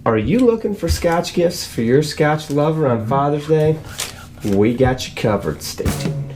Are you looking for Scotch gifts for your Scotch lover on Father's Day? We got you covered. Stay tuned.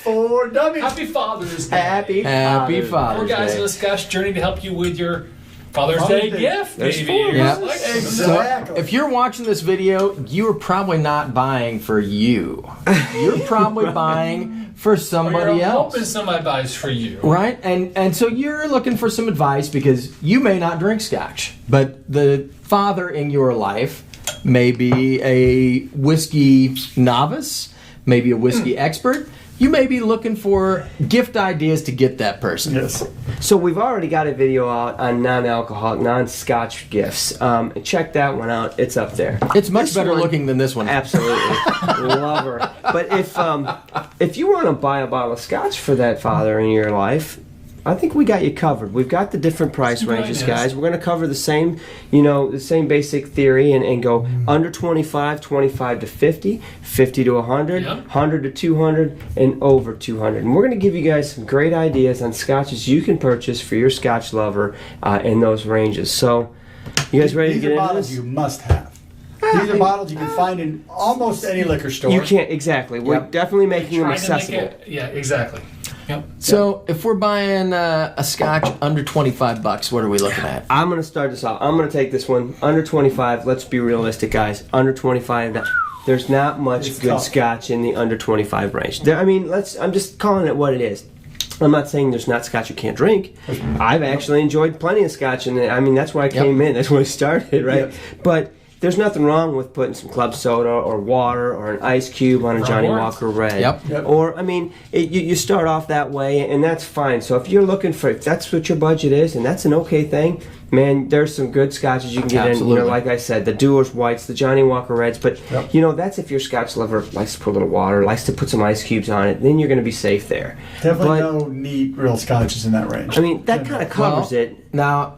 For Dummies. Happy Father's Day. Happy Father's We're guys Day. in the Scotch journey to help you with your Father's Day gift, There's baby. four. Yeah. Exactly. So if you're watching this video, you are probably not buying for you. You're probably buying for somebody You're else. hoping somebody buys for you. Right? And so you're looking for some advice because you may not drink Scotch, but the father in your life may be a whiskey novice, maybe a whiskey expert. You may be looking for gift ideas to get that person. Yes. So we've already got a video out on non-alcoholic, non-Scotch gifts. Check that one out. It's up there. It's much This better one- looking than this one. Absolutely. Love her. But if you want to buy a bottle of Scotch for that father in your life, I think we got you covered. We've got the different price Some good ranges, ideas. guys. We're going to cover the same, the same basic theory and go under 25, 25 to 50, 50 to 100, Yep. 100 to 200, and over 200. And we're going to give you guys some great ideas on Scotches you can purchase for your Scotch lover in those ranges. So, you guys ready to These get are into bottles this? you must have. These are bottles you can find in almost any liquor store. You can't, exactly. We're Yep. definitely making them Trying to make accessible. it, yeah, exactly. Yep. So if we're buying a Scotch under $25, what are we looking at? I'm going to start this off. I'm going to take this one under 25. Let's be realistic, guys. Under 25. There's not much It's good tough. Scotch in the under 25 range. I'm just calling it what it is. I'm not saying there's not Scotch you can't drink. I've actually enjoyed plenty of Scotch, and that's why I came in. That's where I started, right? Yep. But there's nothing wrong with putting some club soda or water or an ice cube on a Johnny works. Walker Red. Yep. Or, you start off that way, and that's fine. So if you're looking for, if that's what your budget is, and that's an okay thing, man, there's some good Scotches you can get Absolutely. in. Like I said, the Dewar's Whites, the Johnny Walker Reds. But, Yep. that's if your Scotch lover likes to put a little water, likes to put some ice cubes on it, then you're going to be safe there. Definitely But, no neat real scotches in that range. that kind of covers Well, it. Now,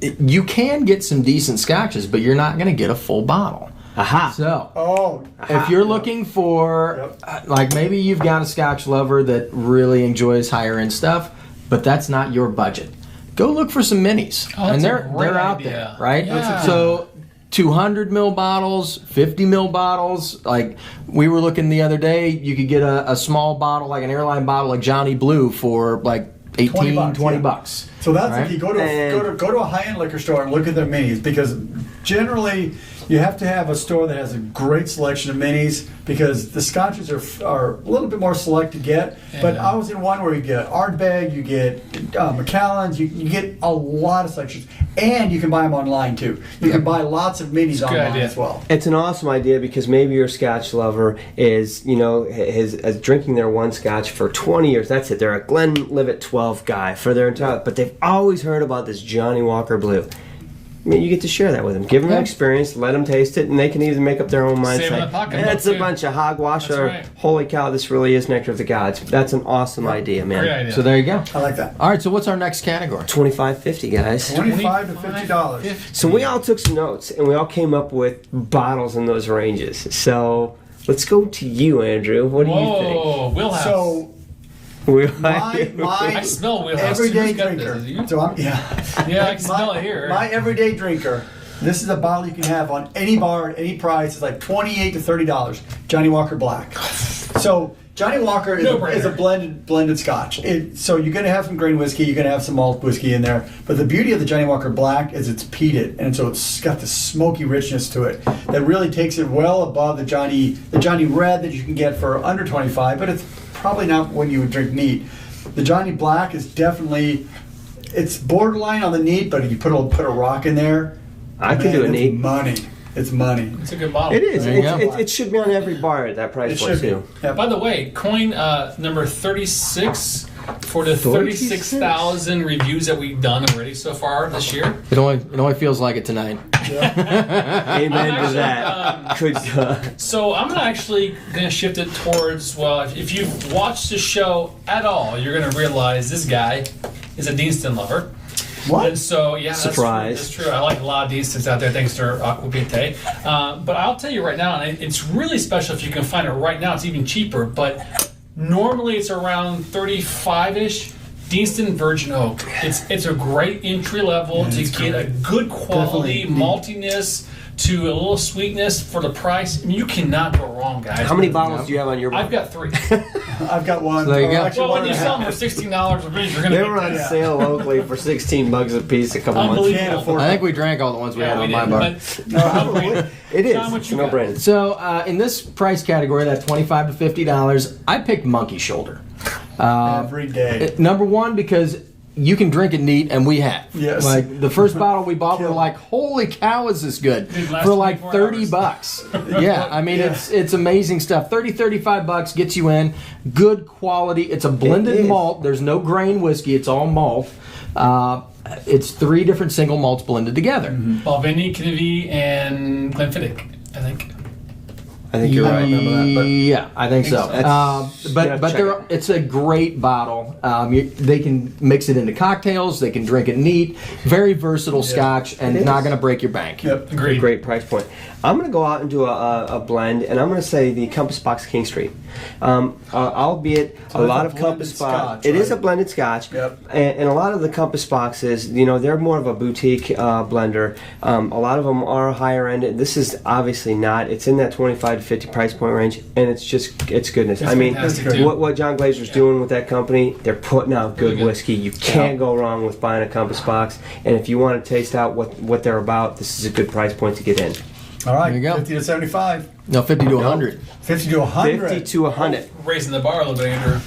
you can get some decent Scotches, but you're not going to get a full bottle. Aha. So, if you're looking for, like maybe you've got a Scotch lover that really enjoys higher end stuff, but that's not your budget. Go look for some minis, Oh, that's and a great they're out idea. there, right? Yeah. So, 200 ml bottles, 50 ml bottles. Like we were looking the other day, you could get a small bottle, like an airline bottle, like Johnny Blue, for like 18, 20 bucks. So that's Right? if you go to a high-end liquor store and look at their minis, because generally you have to have a store that has a great selection of minis, because the scotches are a little bit more select to get. But I was in one where you get Ardbeg, you get Macallan's, you get a lot of selections, and you can buy them online too. You can buy lots of minis a good online idea. as well. It's an awesome idea because maybe your Scotch lover is, is drinking their one Scotch for 20 years. That's it. They're a Glenlivet 12 guy for their entire life, but they've always heard about this Johnny Walker Blue. You get to share that with them. Give them an experience, let them taste it, and they can even make up their own mind. Save Say, them a pocketbook, that's a too. bunch bunch of hogwash, That's or right. holy cow, this really is nectar of the gods. That's an awesome idea, man. Great idea. So there you go. I like that. All right, so what's our next category? $25.50, guys. $25 to $50. So we all took some notes, and we all came up with bottles in those ranges. So let's go to you, Andrew. What do you Whoa, wheelhouse. So my I smell wheelhouse. everyday Who's got drinker. this? Is it you? So Yeah, I can smell it here. My everyday drinker. This is a bottle you can have on any bar at any price. It's like $28 to $30. Johnny Walker Black. So Johnny Walker is a blended Scotch. So you're going to have some grain whiskey, you're going to have some malt whiskey in there. But the beauty of the Johnny Walker Black is it's peated, and so it's got this smoky richness to it that really takes it well above the Johnny Red that you can get for under $25. But it's probably not when you would drink neat. The Johnny Black is definitely, it's borderline on the neat, but if you put a rock in there, I could do a it's neat. money. It's money. It's a good bottle. It is. There you go. It should be on every bar at that price It point should be. too. Yep. By the way, coin number 36 for the 36,000 reviews that we've done already so far this year. It only feels like it tonight. Amen to that. Good. So I'm actually going to shift it towards, well, if you've watched the show at all, you're going to realize this guy is a Deanston lover. What? And so, yeah, Surprise. That's true. I like a lot of these things out there thanks to Aquavite. But I'll tell you right now, and it's really special if you can find it right now. It's even cheaper, but normally it's around 35-ish. Deanston Virgin Oak. It's a great entry level to get a good quality maltiness to a little sweetness for the price. I mean, you cannot go wrong, guys. How many bottles do you have on your? I've got 3. I've got one. So there you go. Actually, Well, one when you and a sell half. them for $16 a piece, you're going to They were on that. sale locally for $16 a piece a couple months ago. Can't afford I think we drank all the ones we had Yeah, on we my did, bar. but No, It is. John, what you no got? brand. So in this price category, that $25 to $50, I picked Monkey Shoulder. every day. Number one, because you can drink it neat, and we have. Yes. Like the first bottle we bought, we were like, "Holy cow, is this good?" Dude, last For like 24 $30 hours. bucks. Yeah, I mean it's amazing stuff. 30, 35 bucks gets you in. Good quality. It's a It blended is. malt. There's no grain whiskey. It's all malt. It's 3 different single malts blended together. Balvenie, Knivi, and Glenfiddich, I think. I think you're right. Remember that, but Yeah, I think so. That's- you But gotta check they're, it's a great bottle. They can mix it into cocktails. They can drink it neat. Very versatile Scotch, and It not is. going to break your bank. Yep. Agreed. great price point. I'm going to go out and do a blend, and I'm going to say the Compass Box King Street. Albeit So a lot it's of a blended Compass Box, Scotch, it is right? a blended Scotch, Yep. and a lot of the Compass Boxes, they're more of a boutique blender. A lot of them are higher end. This is obviously not. It's in that 25 to 50 price point range, and it's goodness. It's I mean, fantastic, it's too. what John Glazer's doing with that company, they're putting out good whiskey. You can't go wrong with buying a Compass Box, and if you want to taste out what they're about, this is a good price point to get in. All right. There you go. 50 to 75. No, 50 to 100. 50 to 100. 50 to 100. Raising the bar a little bit, Andrew.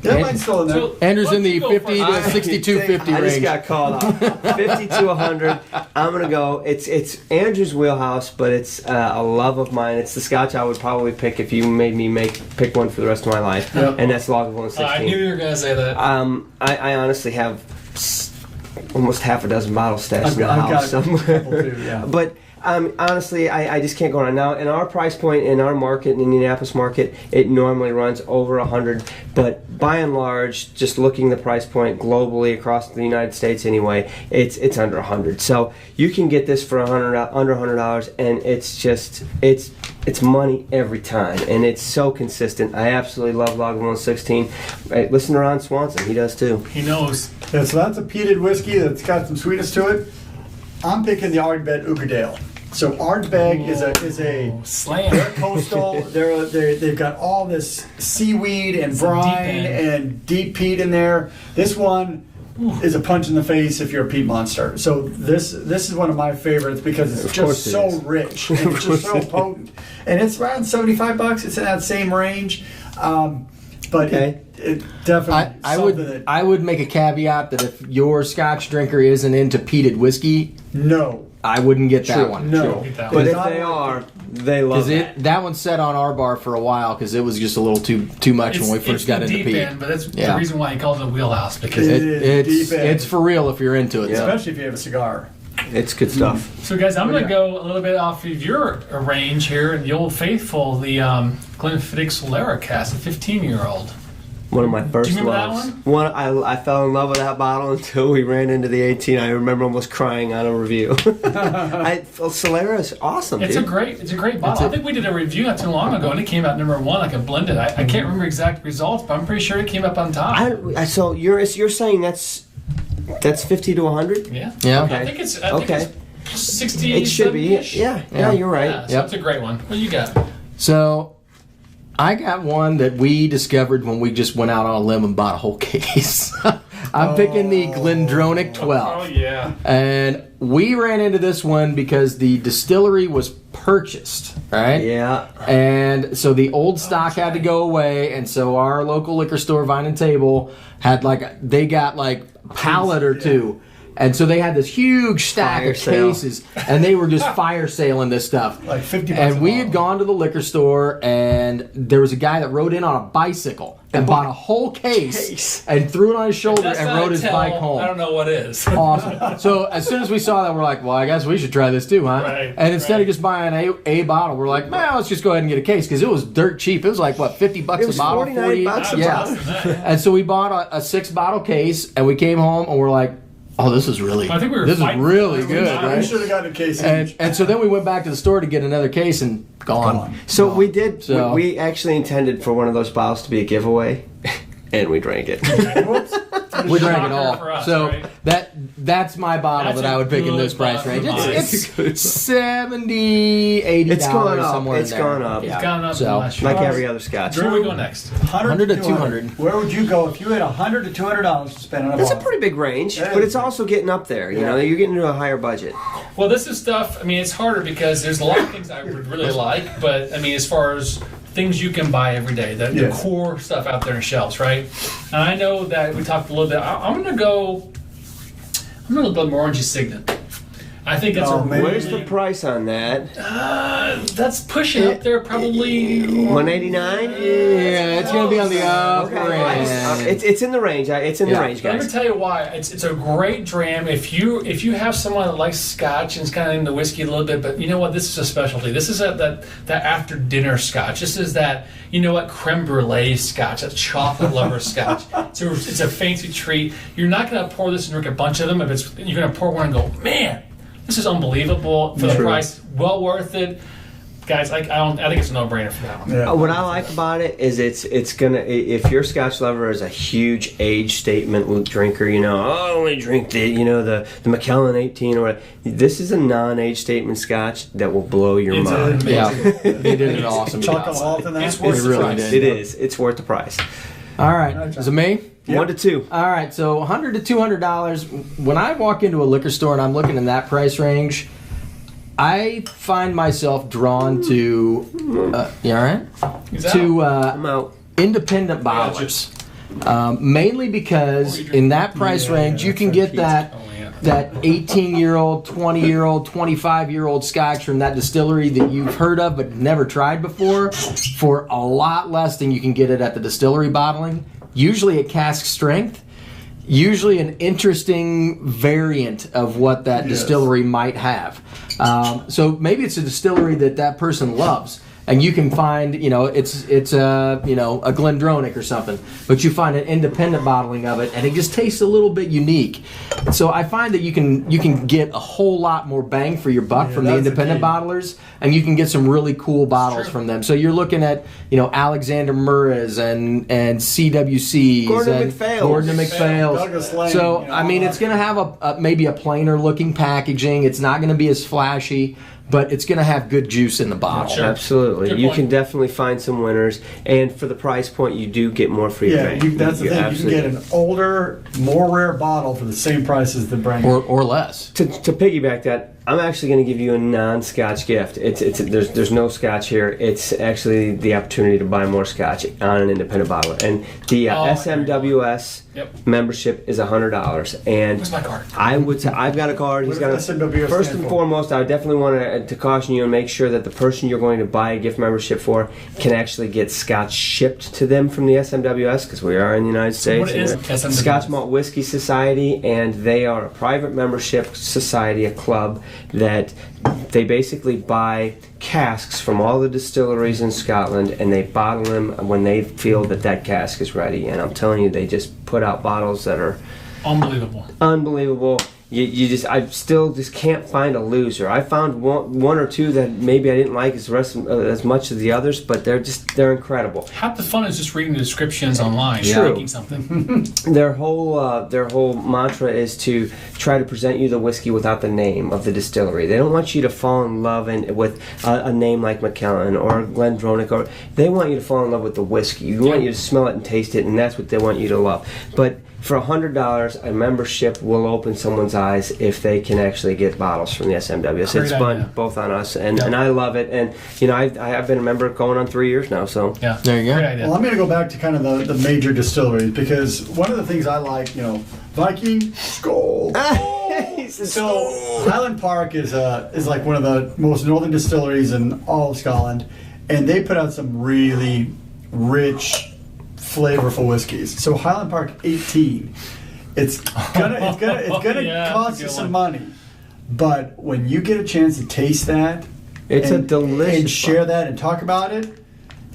That mine's still in there. So, Andrew's in why the don't you go 50 first? to 62.50 I just range. got called out. 50 to 100. I'm gonna go. It's Andrew's wheelhouse, but it's a love of mine. It's the Scotch I would probably pick if you made me pick one for the rest of my life, Yep. and that's Lagavulin 16. I knew you were going to say that. I honestly have almost half a dozen bottles stashed in the I've house got a somewhere. couple too, yeah. But honestly, I just can't go on. Now, in our price point, in our market, in the Indianapolis market, it normally runs over 100. But by and large, just looking the price point globally across the United States anyway, it's under 100. So you can get this for under $100, and it's money every time, and it's so consistent. I absolutely love Lagavulin 16. Hey, listen to Ron Swanson; he does too. He knows. Yeah, so that's a peated whiskey that's got some sweetness to it. I'm picking the Ardbeg Ugadale. So Ardbeg is a Slam. they're coastal. They've got all this seaweed and brine deep and deep peat in there. This one is a punch in the face if you're a peat monster. So this is one of my favorites because it's Of just course it so is. rich and it's just so potent. And it's around $75. It's in that same range. But Okay. it definitely I would make a caveat that if your Scotch drinker isn't into peated whiskey, no. I wouldn't get that True. one. No. Get that But one. if they are, they love Because it. that one sat on our bar for a while because it was just a little too much when we first got the into deep peat. end, but that's Yeah. the reason why he calls it wheelhouse, because It is deep end. It's for real if you're into it. Yeah. Especially if you have a cigar. It's good stuff. So, guys, I'm going yeah. to go a little bit off of your range here. The Old Faithful, the Glenfiddich Solera cask, a 15-year-old. One of my first remember that loves. I fell in love with that bottle until we ran into the 18. I remember almost crying on a review. Solera is awesome, It's dude. a great bottle. I think we did a review not too long ago, and it came out number 1, like a blended. I can't remember exact results, but I'm pretty sure it came up on top. So you're saying that's 50 to 100? Yeah. Yeah. I think it's. I think Okay. it's 60. It should be. 70-ish. Yeah, you're right. Yeah, so Yep. it's a great one. What do you got? So I got one that we discovered when we just went out on a limb and bought a whole case. I'm picking the Glendronach 12. Oh yeah. And we ran into this one because the distillery was purchased, right? Yeah. And so the old stock had to go away, and so our local liquor store, Vine and Table, had they got a pallet or two. And so they had this huge stack Fire of sale. cases, and they were just fire sailing this stuff. Like $50 And a we bottle. had gone to the liquor store, and there was a guy that rode in on a bicycle and bought a whole case and threw it on his shoulder That's and not rode a his tell. bike home. I don't know what is. Awesome. So as soon as we saw that, we're like, well, I guess we should try this too, huh? Right, and instead right. of just buying a bottle, we're like, man, let's just go ahead and get a case because it was dirt cheap. It was like, what, $50 It was a bottle? 49 bucks a Yeah. bottle. And so we bought a 6-bottle case, and we came home and we're like, oh, this is really, I think we were this is fighting. really We good, We right? should have gotten a case each. And so then we went back to the store to get another case and gone. So we did. So- We actually intended for one of those bottles to be a giveaway, and we drank it. Whoops. We drank it Shocker all. for us, so right? that's my bottle That's that I a would pick in good this price bottle. range. Nice. It's $70, $80 It's gone up. somewhere It's in there. gone up. It's gone up in So, the last year. Like every other Scotch. Where are we going next? 100 to 200. Where would you go if you had $100 to $200 to spend on a That's a bottle? pretty big range, That but is it's also getting up there. You Yeah. know, you're getting into a higher budget. Well, this is stuff. I mean, it's harder because there's a lot of things I would really like, but I mean, as far as things you can buy every day, the Yes. core stuff out there in shelves, right? And I know that we talked a little bit. I'm going to go. I'm going to go Morangi Signet. I think it's Oh, a man. Where's the really, price on that? that's pushing up there probably. $189. Yeah, it's going to be on the upper end. It's in the range. It's in the Yeah. range, Let me guys. tell you why. It's a great dram if you have someone that likes Scotch and is kind of into whiskey a little bit, but you know what? This is a specialty. This is that after dinner Scotch. This is that creme brulee Scotch, that chocolate lover Scotch. It's a fancy treat. You're not going to pour this and drink a bunch of them. You're going to pour one and go, man, this is unbelievable for the True. price. Well worth it. Guys, I think it's a no-brainer for that one. Yeah. What I like about it is it's gonna, if your Scotch lover is a huge age statement drinker, I only drink the Macallan 18 or whatever. This is a non-age statement Scotch that will blow your It's mind. amazing. Yeah, they did an awesome Chocolate job. malt in that. It's worth They the really price. did. It is. It's worth the price. All right, is it me? 1 to 2. All right, so $100 to $200. When I walk into a liquor store and I'm looking in that price range, I find myself drawn to, you all right? He's out. To I'm out. independent bottlers. Mainly because in that price range, you can get that 18-year-old, 20-year-old, 25-year-old Scotch from that distillery that you've heard of but never tried before for a lot less than you can get it at the distillery bottling. Usually at cask strength. Usually an interesting variant of what that distillery might have. So maybe it's a distillery that person loves. And you can find, it's a Glendronach or something, but you find an independent bottling of it, and it just tastes a little bit unique. So I find that you can get a whole lot more bang for your buck from the that's the independent key. bottlers, and you can get some really cool bottles from them. So you're looking at, Alexander Murrah's and CWC's Gordon and MacPhail's. Gordon MacPhail's. Douglas Lane, So you know, I mean, all it's going to have maybe a plainer looking packaging. It's not going to be as flashy, but it's going to have good juice in the bottle. Sure. Absolutely. Good You point. can definitely find some winners, and for the price point, you do get more for your Yeah, bang. that's the thing. You can absolutely get an older, more rare bottle for the same price as the brand new. Or less. To piggyback that, I'm actually going to give you a non-Scotch gift. There's no Scotch here. It's actually the opportunity to buy more Scotch on an independent bottle. And the SMWS membership is $100. And Where's my card? I would say I've got a card. He's What got does a. SMWS First stand and for? foremost, I definitely want to caution you and make sure that the person you're going to buy a gift membership for can actually get Scotch shipped to them from the SMWS, because we are in the United States. what is and SMWS? Scotch Malt Whiskey Society, and they are a private membership society, a club that they basically buy casks from all the distilleries in Scotland, and they bottle them when they feel that cask is ready. And I'm telling you, they just put out bottles that are Unbelievable. unbelievable. I still just can't find a loser. I found one or two that maybe I didn't like as much as the others, but they're incredible. Half the fun is just reading the descriptions online, True. thinking something. Their whole mantra is to try to present you the whiskey without the name of the distillery. They don't want you to fall in love with a name like Macallan or Glendronach, or they want you to fall in love with the whiskey. You want you to smell it and taste it, and that's what they want you to love. But for $100, a membership will open someone's eyes if they can actually get bottles from the SMWS. Great It's fun, idea. both on us, and I love it. And I've been a member going on 3 years now, so Yeah. There you go. Great idea. Well, I'm going to go back to kind of the major distilleries, because one of the things I like, Viking, Skull. So Highland Park is like one of the most northern distilleries in all of Scotland, and they put out some really rich, flavorful whiskeys. So Highland Park 18, it's gonna Yeah, cost that's a you good some one. money, but when you get a chance to taste that, it's a delicious and share that and talk about it,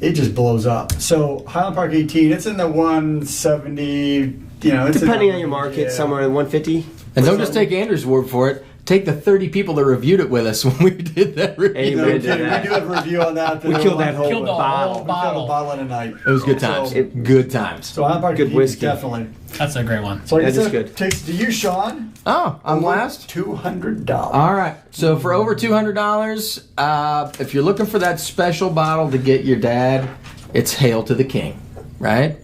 it just blows up. So Highland Park 18, it's in the 170. It's depending on your market, yeah. somewhere in 150. And don't just take Andrew's word for it. Take the 30 people that reviewed it with us when we did that review. Amen. We do have a review on that. We killed that whole Killed the bottle. whole We killed a bottle. bottle in a night. It was good times. So, Good times. so I'm part Good of whiskey. definitely. That's a great one. So I That guess is that good. takes it to you, Sean. Oh, I'm last. $200. All right. So for over $200, if you're looking for that special bottle to get your dad, it's Hail to the King, right?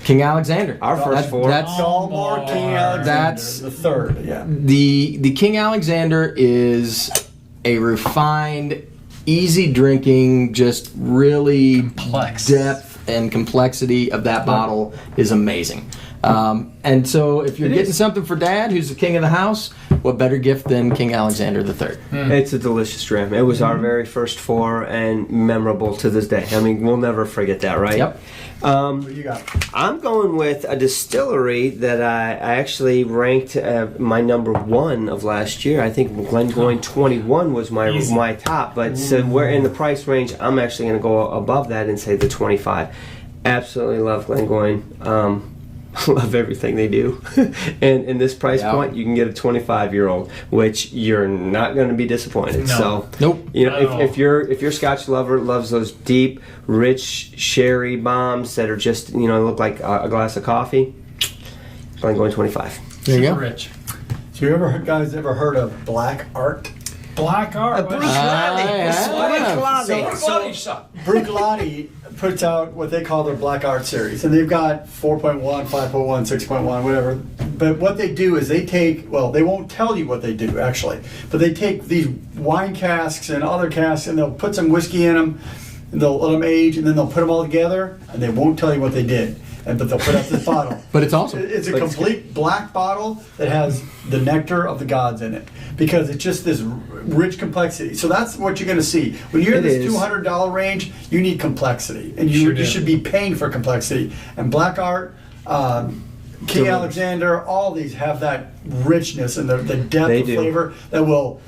King Alexander. Our first four. That's Dalmor King Alexander. That's- the third. Yeah. the King Alexander is a refined, easy drinking, just really Complex. depth and complexity of that bottle is amazing. And so if you're getting something for Dad, who's the king of the house, what better gift than King Alexander III? It's a delicious dram. It was our very first four and memorable to this day. I mean, we'll never forget that, right? Yep. What do you got? I'm going with a distillery that I actually ranked my number one of last year. I think Glengoyne 21 was my top, but so we're in the price range. I'm actually going to go above that and say the 25. Absolutely love Glengoyne. Love everything they do. And in this price point, you can get a 25-year-old, which you're not going to be disappointed. No. So, Nope. you Not at know, all. if your Scotch lover loves those deep, rich sherry bombs that are just, you know, look like a glass of coffee, Glengoyne 25. There you Super go. rich. So you guys ever heard of Black Art? Black art. Bruce So Bruichladdich puts out what they call their Black Art series, and they've got 4.1, 5.1, 6.1, whatever. But what they do is they take, well, they won't tell you what they do actually, but they take these wine casks and other casks and they'll put some whiskey in them, and they'll let them age, and then they'll put them all together, and they won't tell you what they did. But they'll put out this bottle. But it's awesome. It's a complete black bottle that has the nectar of the gods in it because it's just this rich complexity. So that's what you're going to see when you're in It this is. $200 range. You need complexity, and Sure you do. should be paying for complexity. And Black Art, King Alexander, all these have that richness and the depth They of do. flavor that will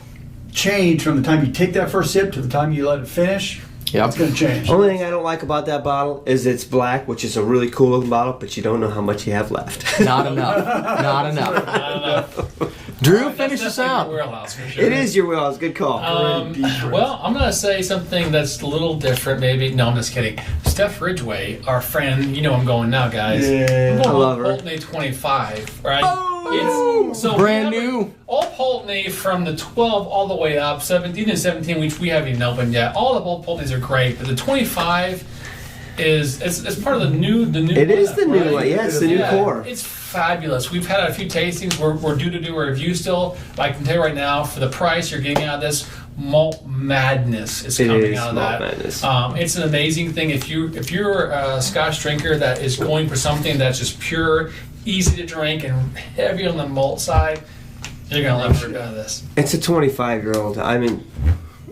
change from the time you take that first sip to the time you let it finish. Yep. It's going to change. Only thing I don't like about that bottle is it's black, which is a really cool looking bottle, but you don't know how much you have left. Not enough. Not enough. I don't know. Drew, finish us That's definitely out. your wheelhouse for sure. It is your wheelhouse. Good call. Well, I'm going to say something that's a little different, maybe. No, I'm just kidding. Steph Ridgway, our friend, you know I'm going now, guys. Yeah. I'm going I love her. Pulteney 25, right? Oh! So Brand we have new. All Pulteney from the 12 all the way up, 17 and 17, which we haven't even opened yet. All the old Pulteneys are great, but the 25 is it's part of the new. It is lineup, the new right? one. Yeah, it's the new core. It's fabulous. We've had a few tastings. We're due to do a review still. But I can tell you right now, for the price you're getting out of this, malt madness is It coming is out of malt that. madness. It's an amazing thing. If you're a Scotch drinker that is going for something that's just pure, easy to drink, and heavy on the malt side, you're gonna love it out of this. It's a 25-year-old. I mean,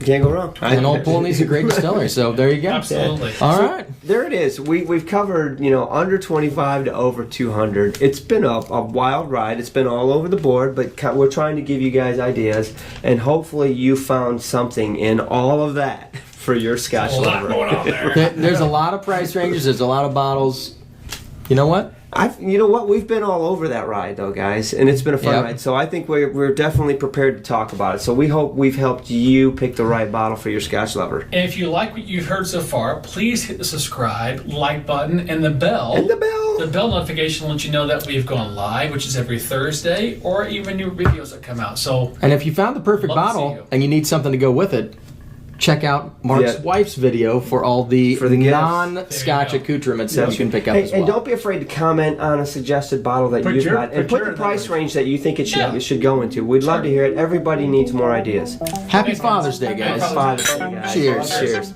you can't go wrong. And Old Pulteney's a great distillery, so there you go. Absolutely. All right. There it is. We've covered, you know, under 25 to over 200. It's been a wild ride. It's been all over the board, but we're trying to give you guys ideas, and hopefully you found something in all of that for your Scotch A lot lover. going on there. There's a lot of price ranges. There's a lot of bottles. You know what? You know what? We've been all over that ride, though, guys, and it's been a fun Yep. ride. So I think we're definitely prepared to talk about it. So we hope we've helped you pick the right bottle for your Scotch lover. And if you like what you've heard so far, please hit the subscribe, like button, and the bell. And the bell. The bell notification will let you know that we've gone live, which is every Thursday, or even new videos that come out. So And if you found the perfect Love to see bottle you. and you need something to go with it, check out Mark's Yeah. wife's video for all the, For the gifts. non-Scotch There you go. accoutrements that you can pick up Hey, as well. and don't be afraid to comment on a suggested bottle that Put you've your- got, and put put your the price number. range that you think it should Yeah. it should go into. We'd love to hear it. Everybody needs more ideas. Happy Father's Day, guys. Happy Father's Day, guys. Cheers. Cheers.